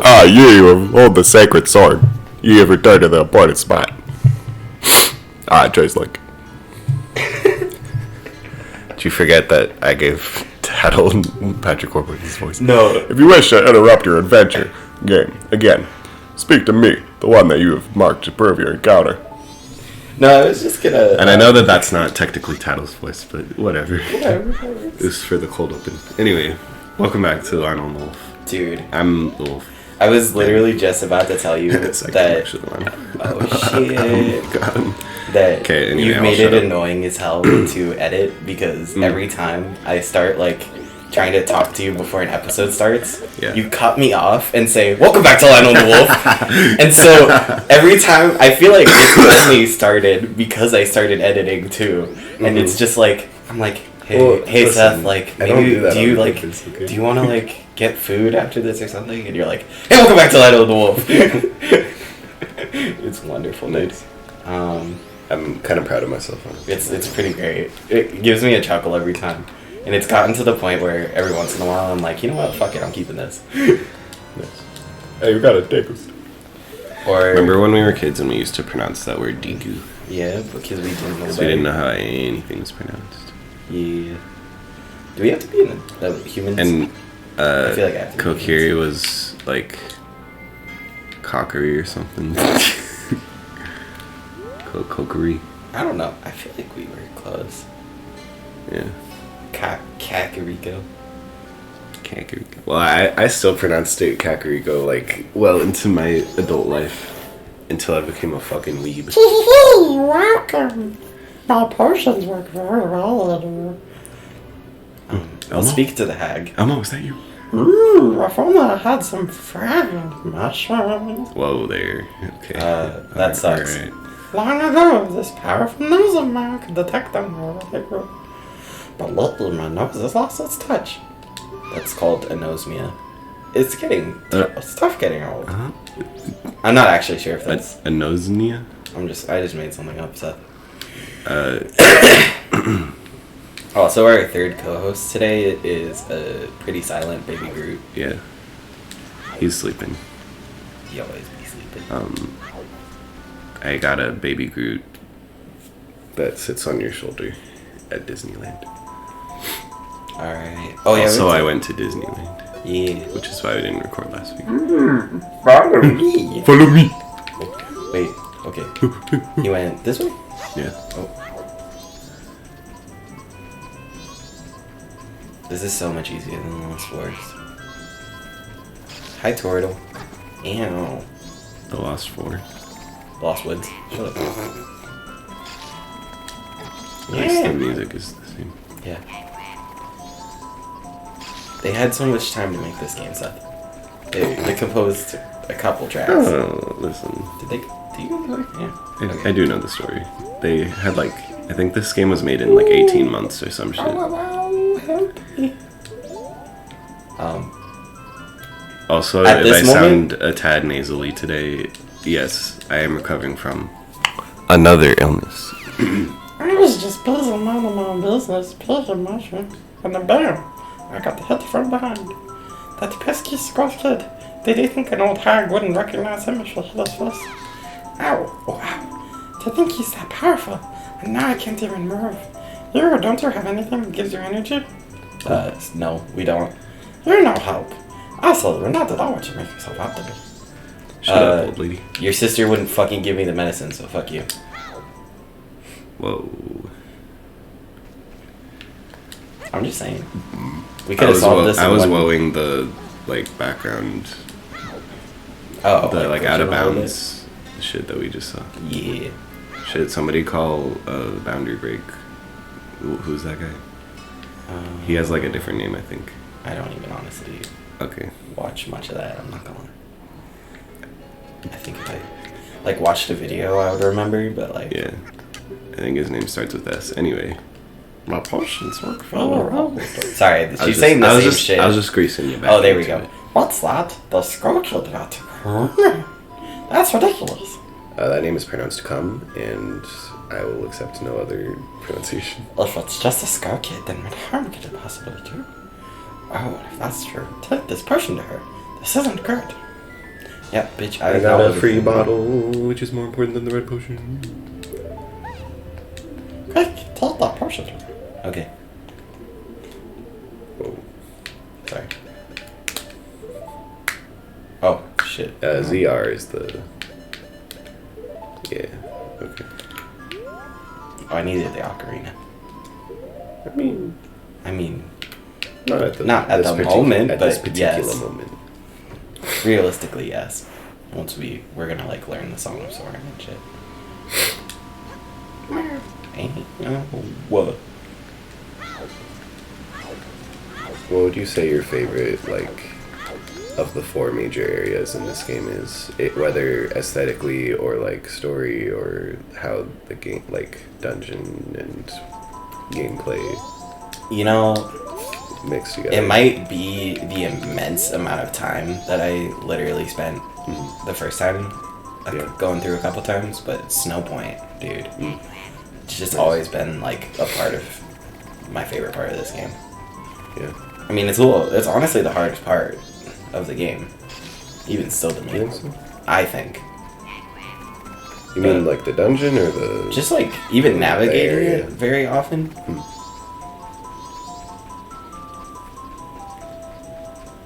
Ah, you hold the sacred sword. You have returned to the appointed spot. Trace Link. Did you forget that I gave Tattle and Patrick Warburton his voice? No. If you wish to interrupt your adventure game, again, speak to me, the one that you have marked to prove your encounter. No, I was just gonna... And I know that that's not technically Tattle's voice, but whatever. It's for the cold open. Anyway, welcome back to Lionel and the Wolf. Dude. I'm the Wolf. I was literally just about to tell you that... Oh, shit. Oh, God. That anyway, you've made it annoying as hell to edit because every time I start, like, trying to talk to you before an episode starts, you cut me off and say, welcome back to Lionel and the Wolf. And so every time, I feel like it's only started because I started editing too. And it's just like, I'm like, hey, listen, Seth, like, maybe, do you want to, like, get food after this or something? And you're like, hey, welcome back to Lionel and the Wolf. It's wonderful, dude. I'm kind of proud of myself. It's pretty great. It gives me a chuckle every time. And it's gotten to the point where every once in a while I'm like, you know what, fuck it, I'm keeping this. Yes. Hey, you gotta take us. Or remember when we were kids and we used to pronounce that word Digu? Yeah, because we didn't know we didn't know how anything was pronounced. Yeah. Do we have to be in the humans? And I feel like I have to Kokiri was like cockery or something. Kokiri. I don't know. I feel like we were close. Yeah. Kakariko. Well, I still pronounced it Kakariko, like, well into my adult life. Until I became a fucking weeb. Welcome. My potions work very well. I'll speak to the hag. Elmo, is that you? If only I had some fragrant mushrooms. Whoa there. Okay. That sucks. Right. Long ago, this powerful nose of mine could detect them wherever they grew. But lately, my nose has lost its touch. That's called anosmia. It's getting... it's tough getting old. Uh-huh. I'm not actually sure if that's... Anosmia? I just made something up, Seth. So our third co-host today is a pretty silent baby Groot. Yeah. He's sleeping. He always be sleeping. I got a baby Groot that sits on your shoulder at Disneyland. Alright. Oh, yeah. Also, I went to Disneyland. Yeah. Which is why we didn't record last week. Follow me. Follow me. Wait, okay. You went this way? Yeah. Oh. This is so much easier than the Lost Forest. Hi, Tortle. Ew. The Lost Four. Lost Woods. Shut up. At least the music is the same. Yeah. They had so much time to make this game, Seth. They composed a couple tracks. Oh, listen. Did they? Do you know? Yeah. Okay. I do know the story. They had like, I think this game was made in like 18 months or some shit. Also, At if I this moment- sound a tad nasally today, yes, I am recovering from another illness. I was just busy minding my own business, picking mushrooms, and then bam, I got hit from behind. That pesky Sykowolf kid. Did he think an old hag wouldn't recognize him if she hit his face? Ow, wow. To think he's that powerful, and now I can't even move. Don't you have anything that gives you energy? No, we don't. You're no help. Also, you're not at all what you make yourself out to be. Shut up, old lady. Your sister wouldn't fucking give me the medicine, so fuck you. Whoa. I'm just saying. We could have solved this in I was one... woeing the, like, background, the like, out of bounds shit that we just saw. Yeah. Shit, somebody call Boundary Break. Who's that guy? He has, like, a different name, I think. I don't even honestly watch much of that, I'm not gonna lie. I think if I, like, watched a video, I would remember, but, like... Yeah. I think his name starts with S. Anyway. My potions work Sorry, she's saying the same shit. I was just greasing you back. Oh, there we go. What's that? The Sykowolf got. That's ridiculous. That name is pronounced cum, and I will accept no other pronunciation. If it's just a Sykowolf kid, then what harm could it possibly do? Oh, if that's true, take this potion to her. This isn't good. Yeah, bitch. I got a free bottle, which is more important than the red potion. Quick, take that potion. Okay. Oh. Sorry. Oh, shit. ZR is the... Yeah, okay. Oh, I needed the ocarina. I mean... Not at the moment, but this particular yes. moment. Realistically, yes. Once we're gonna like learn the Song of Sword and shit. What? What would you say your favorite, like, of the 4 major areas in this game is? Whether aesthetically or, like, story or how the game, like, dungeon and gameplay... You know... mixed together. It might be the immense amount of time that I literally spent the first time going through a couple times, but Snow Point, dude. It's just always been like a part of my favorite part of this game. Yeah. I mean, it's honestly the hardest part of the game. Even still to me. You think so? I think. You mean like the dungeon or the... Just like even navigating it very often.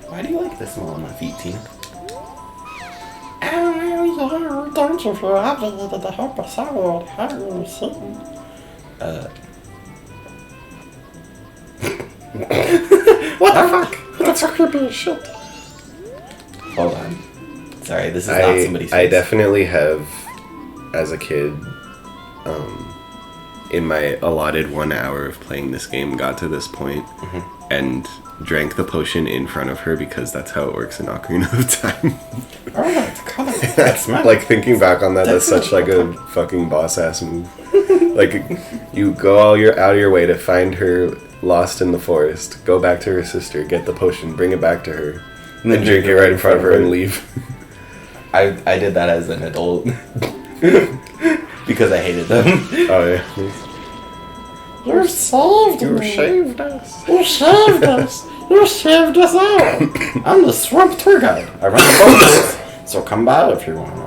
Why do you like the smell on my feet, Tina? Don't you feel obligated to help us out? How are you sitting? What the fuck? What the fuck are you being shit? Hold on. Sorry, this is not somebody's face. I definitely have, as a kid, in my allotted 1 hour of playing this game, got to this point and drank the potion in front of her because that's how it works in Ocarina of Time. That's mad. Like, thinking back on that, that's such like a fucking boss ass move. Like, you go out of your way to find her lost in the forest, go back to her sister, get the potion, bring it back to her, and then drink it right in front of her and leave. I did that as an adult because I hated them. Oh yeah. You saved me. You shaved us. You saved us. You saved us all. I'm the swamp tour guide. I run the boats. So come by if you want to.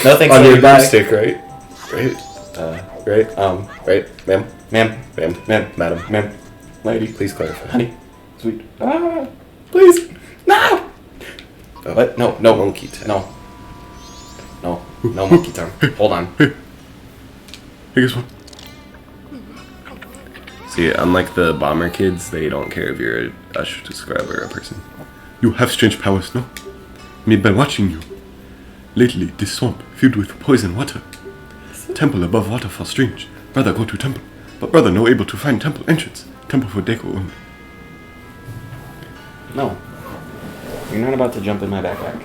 No thanks. On your broomstick, right? Right. Right. Right, ma'am. Ma'am. Madam. Ma'am. Lady, please clarify. Honey. Sweet. Please. No. Oh. What? No. Monkey tongue. No monkey tongue. Hold on. Hey, guess what? See, unlike the bomber kids, they don't care if you're a subscriber or a person. You have strange powers, no? Me been watching you. Lately, this swamp filled with poison water. Temple above waterfall strange. Brother go to temple, but brother no able to find temple entrance. Temple for Deku only. No. You're not about to jump in my backpack.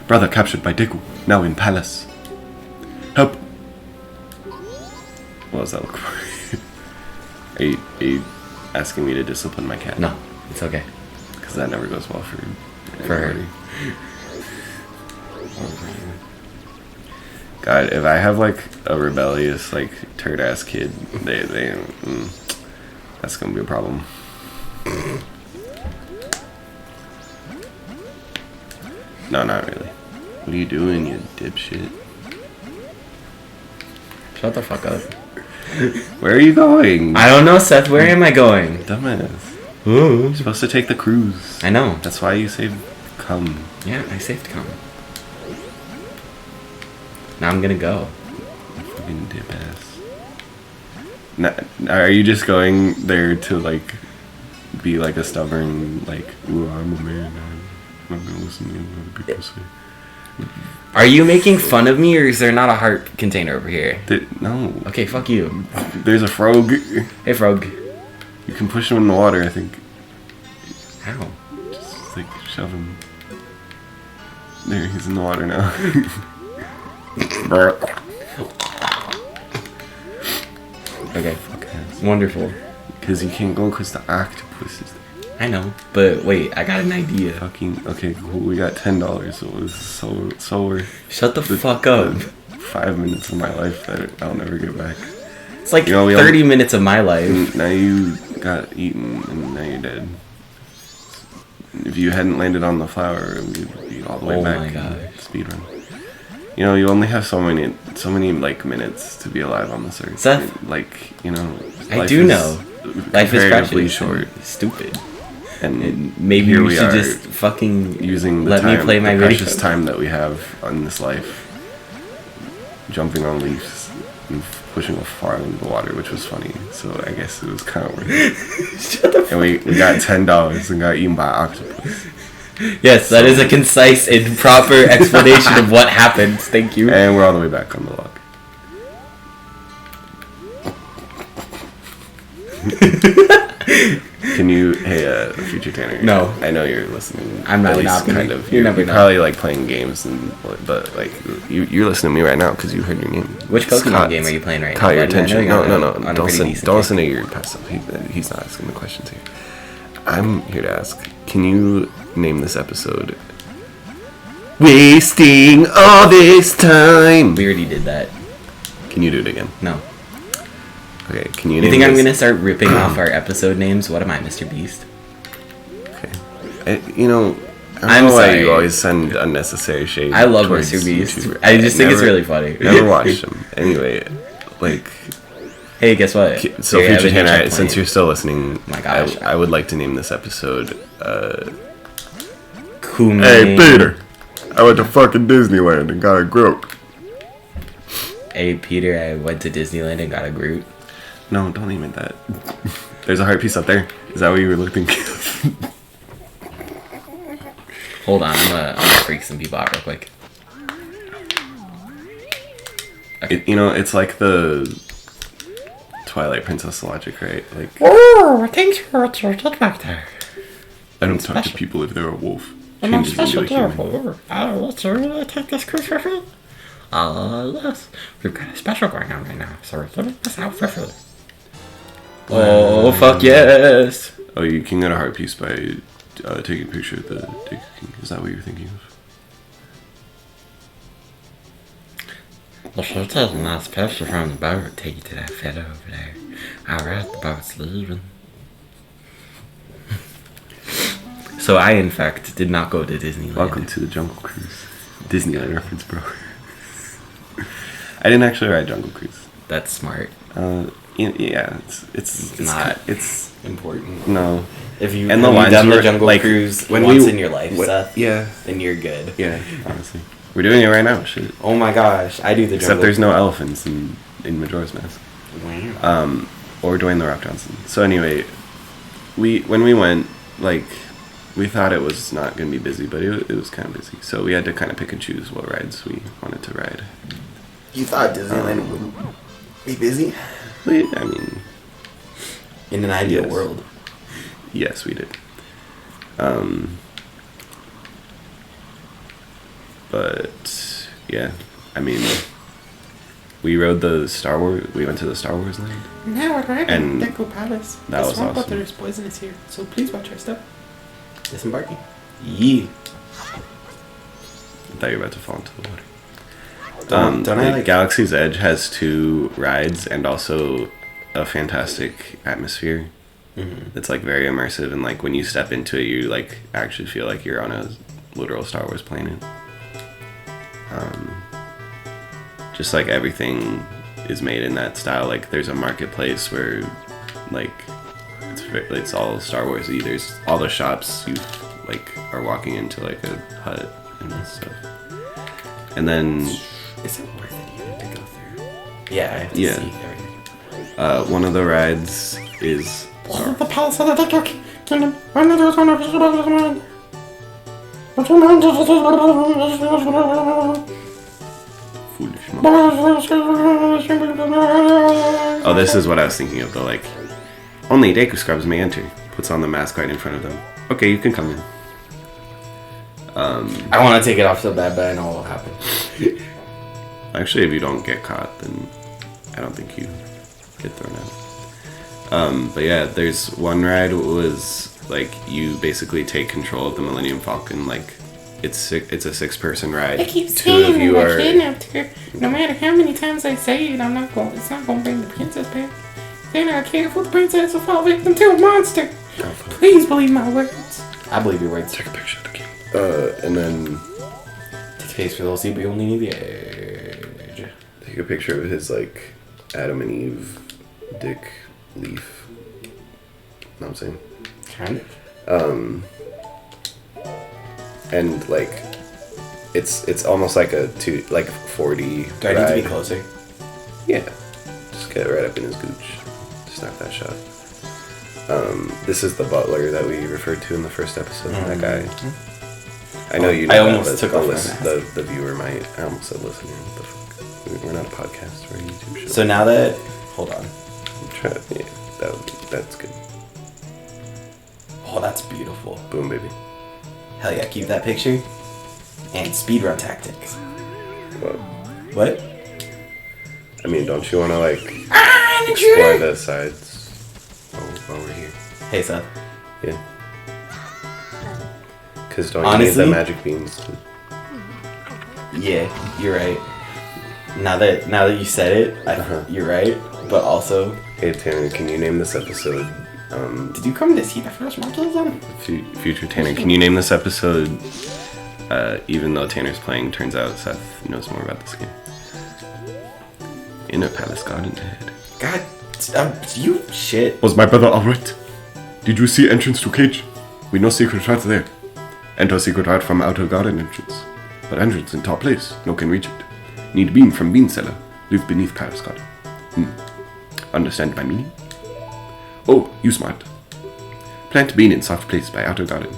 Brother captured by Deku, now in palace. Help! What does that look for? Are you asking me to discipline my cat? No, it's okay. Because that never goes well for her. God, if I have like a rebellious like turd ass kid, that's gonna be a problem. No, not really. What are you doing, you dipshit? Shut the fuck up. Where are you going? I don't know, Seth. Where am I going? Dumbass. You're supposed to take the cruise. I know. That's why you saved come. Yeah, I saved come. Now I'm gonna go. Fucking dip ass. Are you just going there to like be like a stubborn like, ooh, I'm a man, I'm not gonna listen to what other people say? Are you making fun of me, or is there not a heart container over here? No. Okay, fuck you. There's a frog. Hey, frog. You can push him in the water, I think. How? Just like shove him. There, he's in the water now. Okay. Fuck ass. Wonderful. Because you can't go because the octopus is there. I know, but wait, I got an idea. Fucking, okay, cool. We got $10, so it was so worth Shut the fuck up. 5 minutes of my life that I'll never get back. It's like 30 minutes of my life. Now you got eaten and now you're dead. if you hadn't landed on the flower, we'd be all the way Oh back. my gosh. Speedrun. You know, you only have so many like minutes to be alive on this earth. Seth? Like, you know, I life do is know. Life is comparatively precious. short. Stupid. And Maybe here we we should are just fucking using the let time, me play my the video. precious time that we have on this life, jumping on leaves and pushing a farm into the water, which was funny. So I guess it was kind of worth it. Shut the fuck. And we got $10 and got eaten by an octopus. Yes, that is a concise and proper explanation of what happened. Thank you. And we're all the way back on the log. Can you, hey, future Tanner? No. I know you're listening. I'm not At least not kind of. You never You're know. probably like playing games, but like you're listening to me right now because you heard your name. Which It's Pokemon caught- game are you playing right Caught now? your buddy? I know attention. you're No. on a Don't pretty listen. decent Don't kick. listen to your passive. He's not asking the questions here. I'm here to ask. Can you name this episode? Wasting all this time. We already did that. Can you do it again? No. Okay. Can you? You name think I'm this? gonna start ripping off our episode names? What am I, Mr. Beast? Okay. You know, I I'm don't know why sorry. you always send unnecessary shade. I love towards Mr. Beast. YouTube. I just think it's Never- really funny. Never watched him. Anyway, like, Hey, guess what? so Here, I have future a new Tanner, checkpoint. since you're still listening, My gosh. I would like to name this episode. Cool Hey, name. Peter, I went to fucking Disneyland and got a Groot. Hey, Peter, I went to Disneyland and got a Groot. No, don't name it that. There's a heart piece up there. Is that what you were looking? Hold on, I'm gonna freak some people out real quick. You know, it's like the Twilight Princess logic, right? Like, Oh, thanks for what you did back there. I don't talk to people if they're a wolf. And I'm Changes into special a deal human. for let's really take this cruise for free. Yes. We've got a special going on right now, so we're giving this out for free. Oh, fuck yes! Oh, you can get a heart piece by taking a picture of the Dick King. Is that what you're thinking of? If you're taking a nice picture from the boat, take you to that fella over there. Alright, the boat's leaving. So I, in fact, did not go to Disneyland. Welcome to the Jungle Cruise. Disneyland reference, bro. I didn't actually ride Jungle Cruise. That's smart. Yeah, it's not. It's Important. no. If you And the have you lines done the were, Jungle like, Cruise when once we- in your life, what- Seth, Yeah, then you're good. yeah. Honestly, we're doing it right now. Shit. Oh my gosh, I do the Except Jungle there's no elephants in Majora's Mask. Wow. Or Dwayne the Rock Johnson. So anyway, when we went, like, we thought it was not going to be busy, but it was kind of busy. So we had to kind of pick and choose what rides we wanted to ride. You thought Disneyland would be busy? I mean, In an ideal Yes. world. yes, we did. But yeah, I mean, we rode the Star Wars. We went to the Star Wars land. Now we're arriving And at Deku Palace. that The was swamp awesome. water is poisonous here, so please watch your step. Disembarking. Yeah. I thought you were about to fall into the water. Don't I the like... Galaxy's Edge has 2 rides and also a fantastic atmosphere. Mm-hmm. It's like very immersive, and like when you step into it, you like actually feel like you're on a literal Star Wars planet. Just like everything is made in that style. Like there's a marketplace where like it's all Star Warsy. There's all the shops you like are walking into like a hut and stuff. And then Is it worth it even to go through? Yeah, I have to Yeah. see everything. one of the rides is The palace of the Deku Kingdom. When there is one of his man. But you mind foolish. Oh, this is what I was thinking of. The like, only Deku Scrubs may enter. Puts on the mask right in front of them. Okay, you can come in. I want to take it off so bad, but I know what will happen. Actually, if you don't get caught, then I don't think you get thrown out. But yeah, there's one ride was like you basically take control of the Millennium Falcon. Like it's a 6-person ride. I keep 2 saying of you I are. kidnapped her. No matter how many times I say it, it's not going to bring the princess back. Then I care for the princess will fall victim to a monster. Please believe my words. I believe your words. Take a picture of the king. And then Take space for the whole seat, but you only need the edge. take a picture of his, like, Adam and Eve dick leaf. Know what I'm saying? Kind of. And, like, it's almost like a 4D Do I need to be closer? Yeah. Just get right up in his gooch. Snap that shot. This is the butler that we referred to in the first episode. That guy. I know you know I that, almost but took off my mask. the viewer might. I almost said listener. What the fuck? We're not a podcast. We're a YouTube show. So now that... Hold on. I'm trying, yeah, that's good. Oh, that's beautiful. Boom, baby. Hell yeah, keep that picture. And speedrun tactics. Well, What? I mean, don't you want to, like, explore the sides while we're here? Hey, Seth. Yeah. Because don't Honestly? you need the magic beans? Yeah, you're right. Now that you said it, you're right. But also, Hey, Tanner, can you name this episode? did you come to see the first monkeys then? Future Tanner, can you name this episode? Even though Tanner's playing, turns out Seth knows more about this game. In a palace garden ahead. God, you shit. Was my brother alright? Did you see entrance to cage? We no secret right there. Enter secret right from outer garden entrance. But entrance in top place, no can reach it. Need bean from bean cellar. Live beneath palace garden. Understand my meaning? Oh, you smart. Plant bean in soft place by outer garden.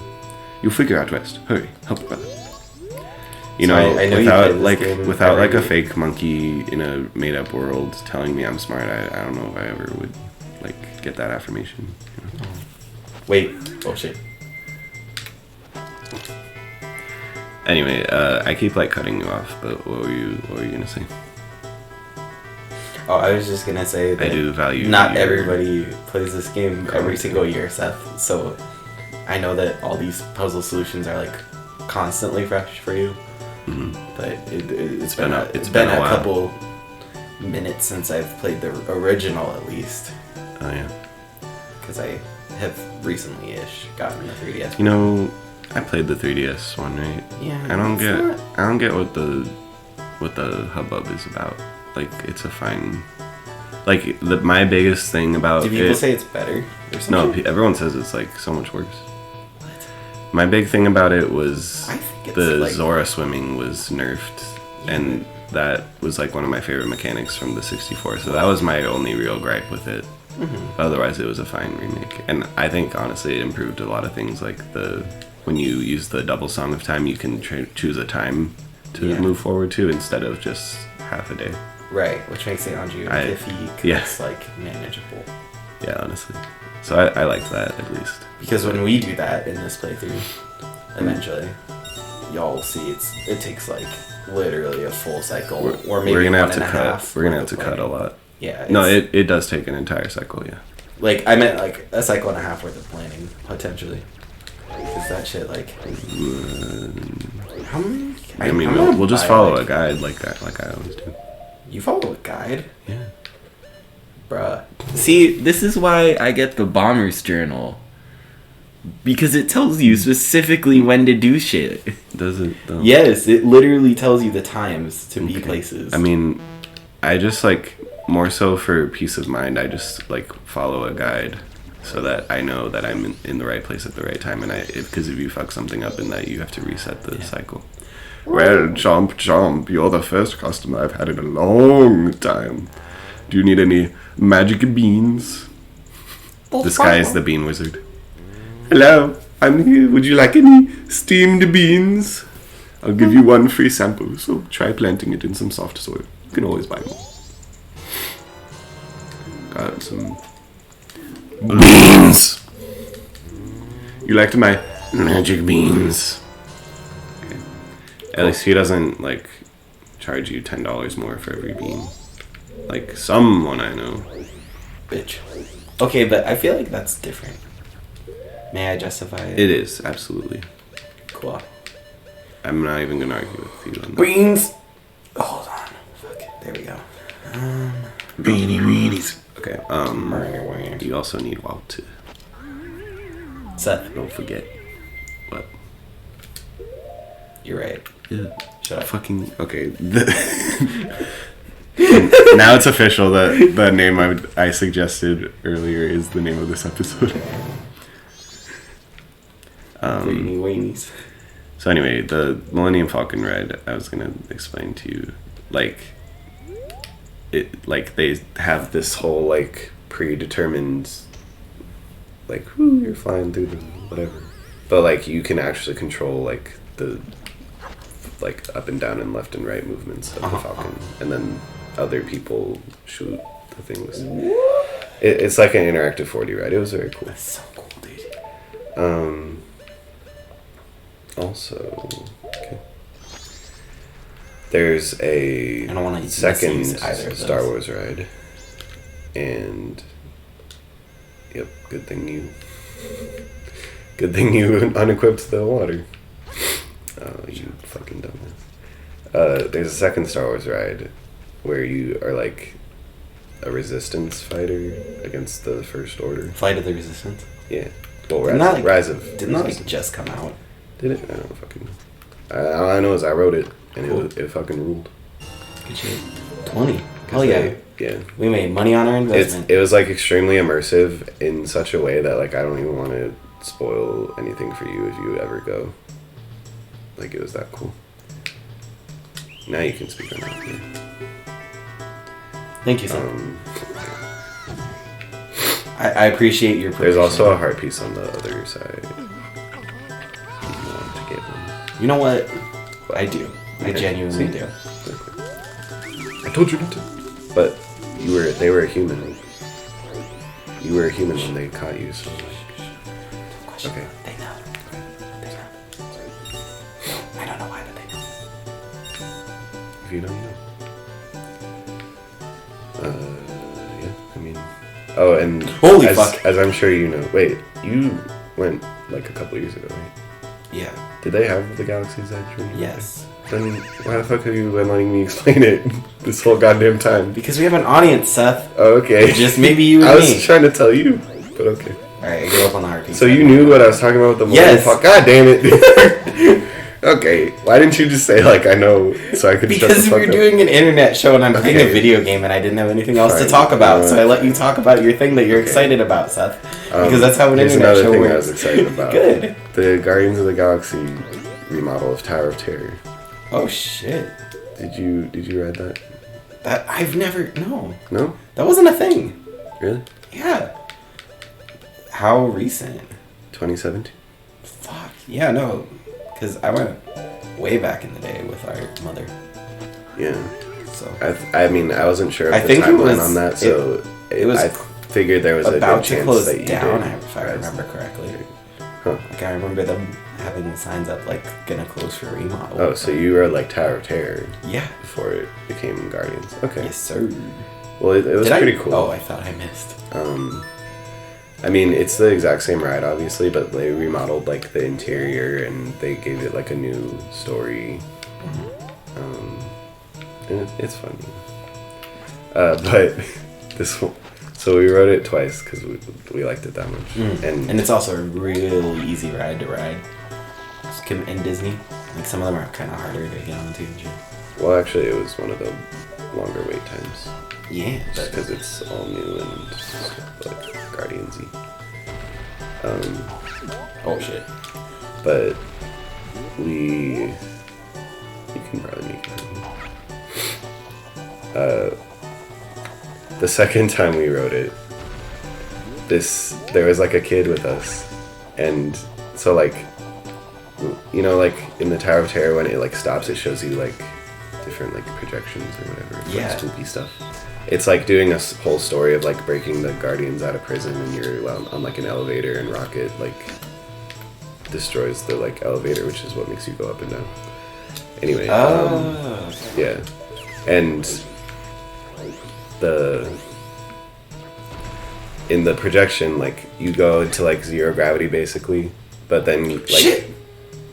You figure out west. Hurry, help brother. You So know, I know you without played this like game without like a every- fake monkey in a made up world telling me I'm smart, I don't know if I ever would like get that affirmation. You know? Wait. Oh shit. Anyway, I keep like cutting you off, but what were you gonna say? Oh, I was just gonna say that I do value not your everybody plays this game every commentary. single year, Seth. So I know that all these puzzle solutions are like constantly fresh for you. But it's been a while. couple minutes since I've played the original at least, Oh yeah. because I have recently-ish gotten the 3DS. You know, I played the 3DS one, right? Yeah, I don't it's get not- I don't get what the hubbub is about. Like it's a fine. Like my biggest thing about Do people it, say it's better or no, something? everyone says it's like so much worse. My big thing about it was I think it's the like- Zora swimming was nerfed, and that was like one of my favorite mechanics from the 64. So that was my only real gripe with it. But otherwise, it was a fine remake, and I think honestly it improved a lot of things. Like when you use the double song of time, you can choose a time to Yeah. move forward to instead of just half a day. Right, which makes it on you iffy, 'cause yeah. it's like manageable. Yeah, honestly. So I liked that at least. Because when we do that in this playthrough, eventually, y'all will see it takes like literally a full cycle, or maybe We're gonna have one to and a cut. half We're gonna have worth to of cut a playing. lot. Yeah. No, it's- it does take an entire cycle. Yeah. like I meant like a cycle and a half worth of planning potentially. Because that shit like. How many? I mean, I'm gonna we'll just buy, follow like- a guide like I always do. You follow a guide, Yeah. bruh. See, this is why I get the Bomber's Journal. Because it tells you specifically when to do shit. Does it though? Yes, it literally tells you the times to be Okay. places. I mean, I just like more so for peace of mind. I just like follow a guide so that I know that I'm in the right place at the right time. And because if you fuck something up in that, you have to reset the cycle. Well, Chomp, you're the first customer I've had in a long time. Do you need any magic beans? This guy is the bean wizard. Hello, I'm here. Would you like any steamed beans? I'll give you one free sample, so try planting it in some soft soil. You can always buy more. Got some beans. You liked my magic beans. Okay. At least he doesn't like charge you $10 more for every bean. Like someone I know. Bitch. Okay, but I feel like that's different. May I justify it? It is, absolutely. Cool. I'm not even gonna argue with you on that. Beans! Hold on. Fuck it. There we go. Beanies. Okay, you also need water. Seth, Don't forget. You're right. Yeah. Shut up. Fucking okay. Now it's official that the name I suggested earlier is the name of this episode. Weenie weenies. So anyway, the Millennium Falcon ride, I was gonna explain to you, like, it, like they have this whole like predetermined, like, whoo, you're flying through the whatever, but like you can actually control like the like up and down and left and right movements of the Falcon, and then other people shoot the things. It's like an interactive 4D ride. It was very cool. That's so cool, dude. Also, okay. There's a I don't want to second either of Star those. Wars ride, and yep, good thing you unequipped the water. Oh, you fucking dumbass. There's a second Star Wars ride where you are like a resistance fighter against the First Order. Flight of the Resistance. Yeah. Well, Rise of Resistance. Didn't that like just come out? Did it? I don't fucking know. All I know is I wrote it, and it fucking ruled. Good shit. 20. Hell yeah. Yeah. We made money on our investment. It was like extremely immersive in such a way that like I don't even want to spoil anything for you if you ever go. Like it was that cool. Now you can speak on that. Yeah. Thank you, Seth. I appreciate your There's provision. also a heart piece on the other side. If you want to get one. You know what? I do. I Okay. genuinely See? do. I told you not to. But they were a human. You were a human when they caught you, so okay. They know. They know. I don't know why, but they know. If you know, you know. Yeah, I mean... Oh, and Holy fuck. As I'm sure you know... Wait, you went like a couple years ago, right? Yeah. Did they have the Galaxy's Edge when you went Yes. there? Then why the fuck have you been letting me explain it this whole goddamn time? Because we have an audience, Seth. Oh, okay. Just maybe you and I was me. trying to tell you, but okay. Alright, I gave up on the heart piece. So you knew what I was talking about with the Yes. fuck? God damn it. Okay, why didn't you just say like I know so I could shut the Because we fuck were up? doing an internet show and I'm playing a Okay. video game and I didn't have anything else to Fine. talk about, so I let you Fine. talk about your thing that you're Okay. excited about, Seth. Because that's how an Here's internet another show thing works. I was excited about. Good. The Guardians of the Galaxy remodel of Tower of Terror. Oh shit. Did you read that? That I've never no. No? That wasn't a thing. Really? Yeah. How recent? 2017? Fuck. Yeah, no. Because I went way back in the day with our mother. Yeah. So I mean, I wasn't sure of I the think it timeline was- on that, so it was I figured there was a about good to chance close that you down, did. if I remember correctly. Huh. Like I remember them having signs up like gonna close for remodel. Oh, so you were like Tower of Terror Yeah. before it became Guardians. Okay. Yes, sir. Well, it was Did pretty I? cool. Oh, I thought I missed. I mean, it's the exact same ride, obviously, but they remodeled like the interior and they gave it like a new story. And it's funny. But this one, so we rode it twice because we liked it that much. And it's also a really easy ride to ride. In Disney, like some of them are kind of harder to get onto and shit. Well, actually, it was one of the longer wait times. Yeah, Just but because it's all new and like Guardians-y. oh shit. But you can probably make it. The second time we rode it, there was like a kid with us, and so like, you know, like in the Tower of Terror when it like stops, it shows you like different like projections or whatever. Yeah. Like, spoopy stuff. It's like doing a whole story of like breaking the Guardians out of prison, and you're on like an elevator, and Rocket like destroys the like elevator, which is what makes you go up and down. Anyway, yeah, and in the projection, like you go into like zero gravity basically, but then like Shit!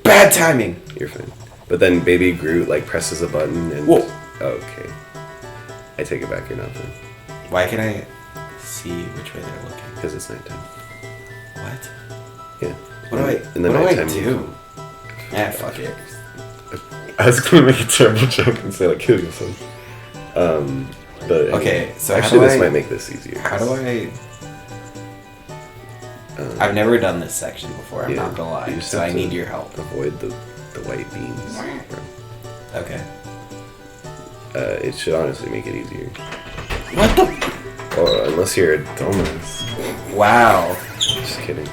Bad timing! you're fine. But then Baby Groot like presses a button and Whoa. Okay, I take it back. You're not fine Why can I see which way they're looking? because it's nighttime. What? Yeah. What do I In the what do I nighttime, do? Yeah, fuck it. I was gonna make a terrible joke and say like kill yourself. But Okay, so actually, how do this I- might make this easier. How do I? I've never done this section before. I'm not gonna lie, you just so have I to need your help. Avoid the white beans. Okay. It should honestly make it easier. What the? Or unless you're a dumbass. Wow. Just kidding.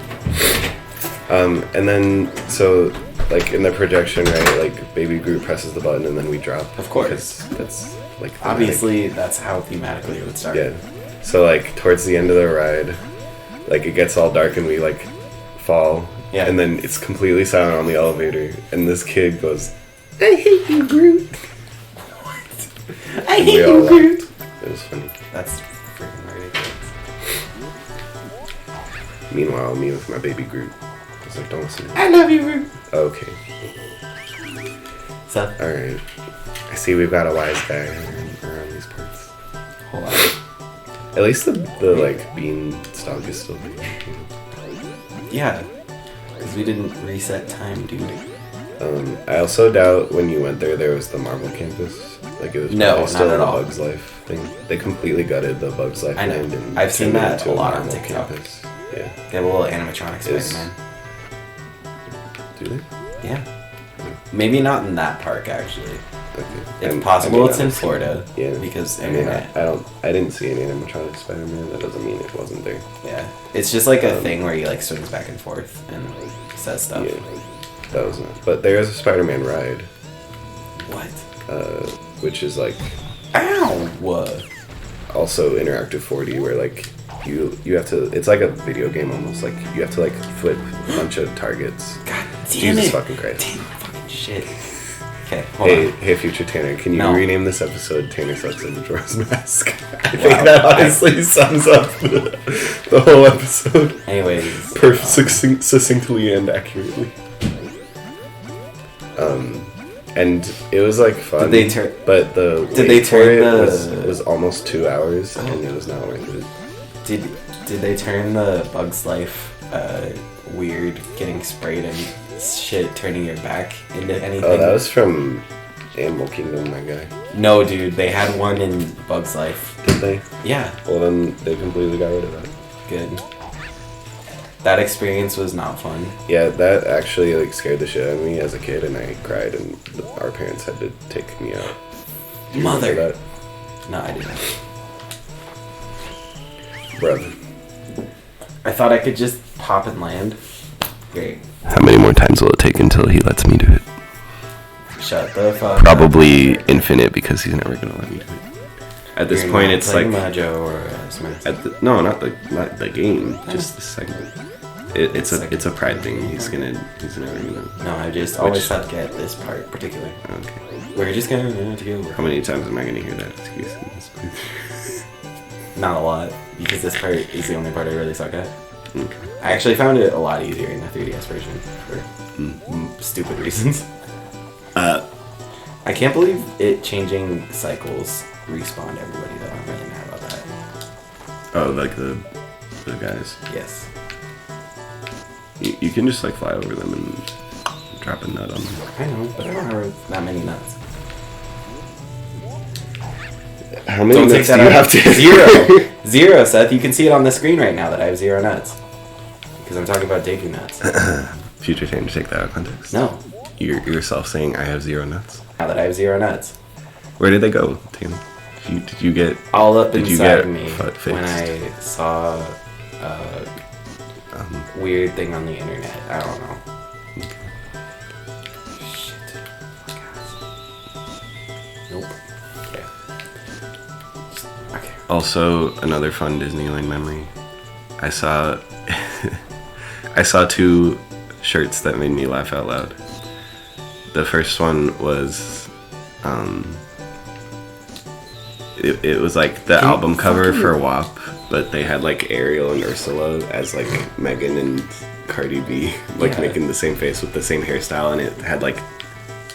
And then so like in the projection, right? Like Baby Groot presses the button and then we drop. Of course. Because that's like thematic. Obviously, that's how thematically it would start. Yeah. So like towards the end of the ride, like it gets all dark and we like fall. Yeah. And then it's completely silent on the elevator and this kid goes, "I hate you, Groot." I And hate we all you, laughed. Groot. It was funny. That's freaking ridiculous. Meanwhile, me with my baby Groot. I was like, don't listen to me. I love you, Groot. Okay. Seth, Alright. I see we've got a wise guy around these parts. hold on. At least the like beanstalk is still there. Yeah, because we didn't reset time, dude. I also doubt when you went there was the Marvel campus. Like it was No, probably still not at the all. Bugs Life thing. They completely gutted the Bugs Life I know. land and I've seen turned it that into a lot on Marvel TikTok. campus. Yeah. They have a little animatronic Is- Spider-Man. Do they? Yeah. Maybe not in that park, actually. Okay. It's I possible mean, it's in honestly, Florida. Yeah. Because I mean, internet. I didn't see any animatronic Spider-Man. That doesn't mean it wasn't there. Yeah. It's just like a thing where he like swings back and forth and says stuff. Yeah. That was not. But there is a Spider-Man ride, What? which is like Ow! What? also interactive 4D where like you have to. It's like a video game almost. Like you have to like flip a bunch of targets. God damn Jesus it! fucking Christ. Damn fucking shit. Okay, hold on. Hey, future Tanner, can you No. rename this episode Tanner Sucks at Majora's Mask? I think Wow. that honestly sums up the whole episode. Anyways. Succinctly and accurately. And it was like fun. Did they turn- But the Did wait they for turn it the- was almost 2 hours, and it was not worth it. Did they turn the Bugs Life weird getting sprayed and shit turning your back into anything? Oh, that was from Animal Kingdom, my guy. No, dude, they had one in Bugs Life. Did they? Yeah, Well, then they completely got rid of that. good. That experience was not fun. Yeah, that actually like scared the shit out of me as a kid, and I cried, and our parents had to take me out. Do you remember Mother. that? No, I didn't. Brother. I thought I could just pop and land. Great. How many more times will it take until he lets me do it? Shut the fuck up. Probably infinite because he's never gonna let me do it. At this You're point, not it's like playing majora'smask. no, not the game, just the segment. It's a pride thing. He's never gonna. No, I just always thought get this part particular. Okay. We're just gonna go. How many times am I gonna hear that excuse in this movie? Not a lot, because this part is the only part I really suck at. Okay. I actually found it a lot easier in the 3DS version for stupid reasons. I can't believe it changing cycles respawned everybody though. I'm really mad about that. Oh, like the guys. Yes. You can just like fly over them and drop a nut on them. I know, but I don't have that many nuts. How many Don't take nuts that do you out. have to? Zero. Zero, Seth. You can see it on the screen right now that I have 0 nuts. Because I'm talking about Deku nuts. Future Tanner, take that out of context. No. You're yourself saying I have 0 nuts. Now that I have 0 nuts. Where did they go, Tanner? Did you get All up Did you inside get me fixed? when I saw a weird thing on the internet. I don't know. Shit. Nope. Okay. Okay. Also, another fun Disneyland memory. I saw 2 shirts that made me laugh out loud. The first one was it was like the album cover for WAP, but they had like Ariel and Ursula as like Megan and Cardi B like making the same face with the same hairstyle, and it had like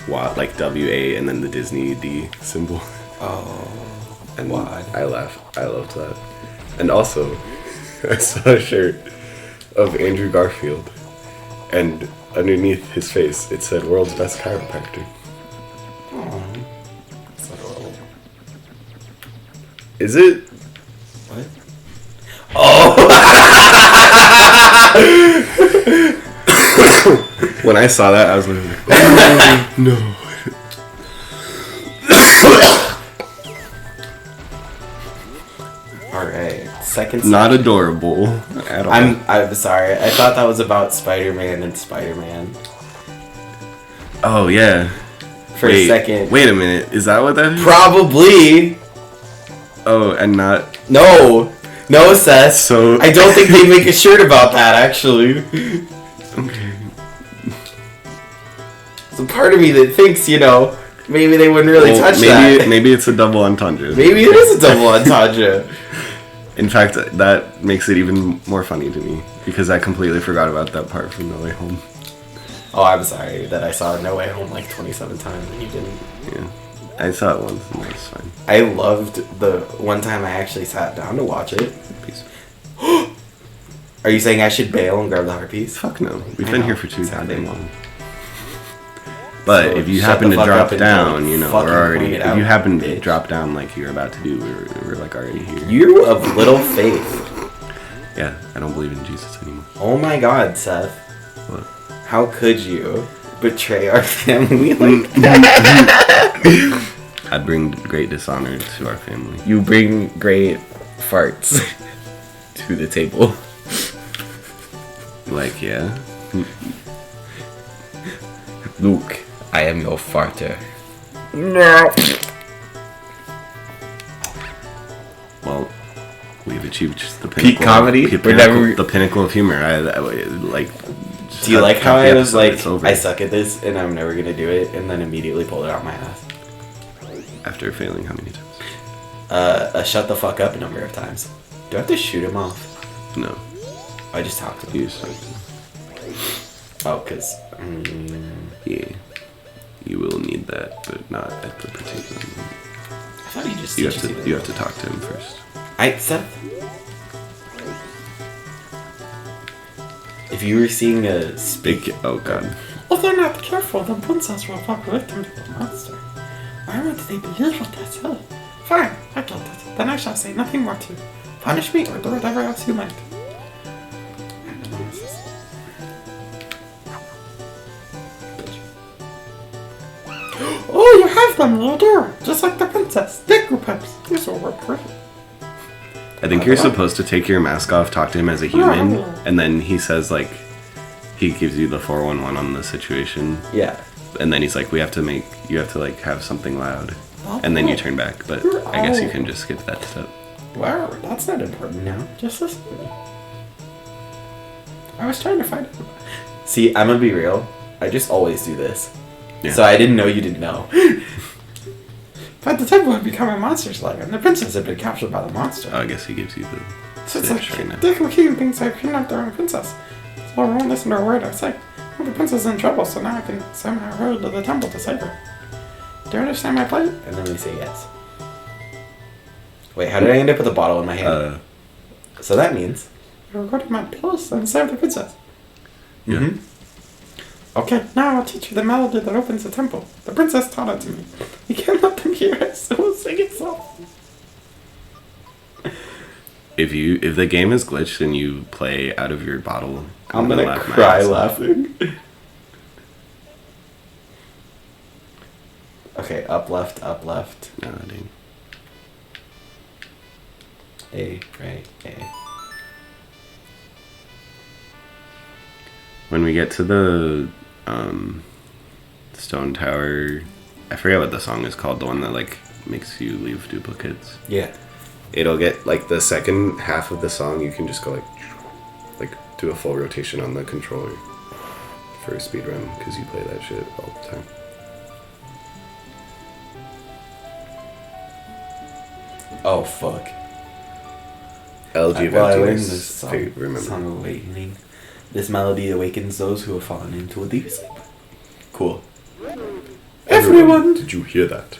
WAP, like WA and then the Disney D symbol. Oh. And Wad. I loved that. And also, I saw a shirt of Andrew Garfield, and underneath his face it said "World's Best Chiropractor." Is it? What? Oh! When I saw that, I was like, No. Alright, second. Not adorable at all. I'm sorry. I thought that was about Spider-Man and Spider-Man. Oh, yeah. For a second. Wait a minute. Is that what that is? Probably. Oh, and not... No, Seth. So... I don't think they make a shirt about that, actually. Okay. There's a part of me that thinks, maybe they wouldn't really touch that. Maybe it's a double entendre. Maybe it is a double entendre. In fact, that makes it even more funny to me, because I completely forgot about that part from No Way Home. Oh, I'm sorry that I saw No Way Home like 27 times and you didn't. Yeah. I saw it once and that was fine. I loved the one time I actually sat down to watch it. Peace. Are you saying I should bail and grab the heart piece? Fuck no. We've I been know, here for too exactly. goddamn long. But So if you shut happen the to fuck drop up and down, don't we're fucking already... point it If out, you happen to bitch. drop down like you're about to do, we're like already here. You of little faith. Yeah, I don't believe in Jesus anymore. Oh my god, Seth. What? How could you betray our family like that? I'd bring great dishonor to our family. You bring great farts to the table. Like, yeah. Luke, I am your farter. No. Well, we've achieved the pinnacle. Peak comedy? The pinnacle of humor. I like. Do you like how cut the I was episode, like, it's over. I suck at this and I'm never gonna do it, and then immediately pulled it out my ass? After failing how many times? Shut the fuck up a number of times. Do I have to shoot him off? No. I just talked to him. You just Oh, because... yeah. You will need that, but not at the particular moment. I thought he just You teaches have to talk to him first. Seth? If you were seeing a Big. Oh god. If they're not careful, the princess will fall victim to the monster. Why would they believe what they say? Fine, I get it. Then I shall say nothing more to you. Punish me or do whatever else you like. Oh, you have them, you do. Just like the princess. Big group ups. These will work great. I think you're supposed to take your mask off, talk to him as a human, and then he says like, he gives you the 411 on the situation, Yeah. and then he's like, you have to like have something loud, and then you turn back. But I guess you can just skip that step. Wow, that's not important now. Just listen to me. I was trying to find out. See, I'm gonna be real. I just always do this. Yeah. So I didn't know you didn't know. But the temple had become a monster slayer, and the princess had been captured by the monster. I guess he gives you the So it's stitch right now. like, Dick McKean thinks I kidnapped their own princess. So I won't listen to a word I say. Well, the princess is in trouble, so now I can somehow hurry to the temple to save her. Do you understand my plight? And then we say yes. Wait, how did I end up with a bottle in my hand? So that means... You'll go to my palace and save the princess. Yeah. Mhm. Okay, now I'll teach you the melody that opens the temple. The princess taught it to me. You can't let them hear it, so we'll sing it softly. If the game is glitched and you play out of your bottle, I'm gonna laugh my cry ass off. laughing. Okay, up, left, up, left. No, dang. A, right, A. When we get to the stone tower, I forget what the song is called. The one that like makes you leave duplicates. Yeah. It'll get like the second half of the song. You can just go like do a full rotation on the controller for a speedrun because you play that shit all the time. Oh, fuck. LG Well, I learned Venture's this song, remember. Song of Awakening. This melody awakens those who have fallen into a deep sleep. Cool. Everyone, did you hear that?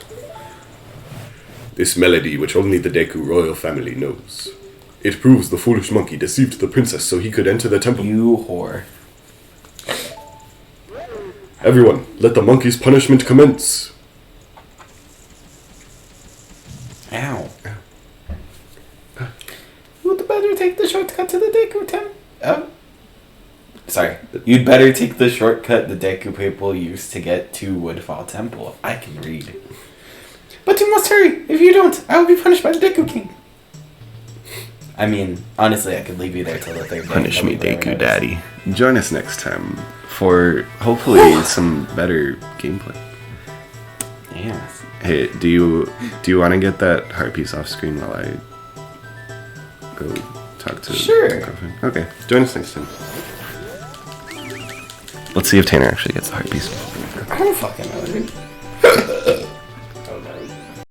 This melody, which only the Deku royal family knows. It proves the foolish monkey deceived the princess so he could enter the temple. You whore. Everyone, let the monkey's punishment commence. Ow. shortcut to the Deku Temple. Oh. Sorry. You'd better take the shortcut the Deku people used to get to Woodfall Temple. I can read. But you must hurry. If you don't, I will be punished by the Deku King. I mean, honestly, I could leave you there till the third day. Punish me, Deku Daddy. Join us next time for hopefully some better gameplay. Yes. Hey, do you want to get that heart piece off screen while I go talk to Sure. my girlfriend? Okay, join us next time. Let's see if Tanner actually gets the heart piece. I don't fucking know, dude.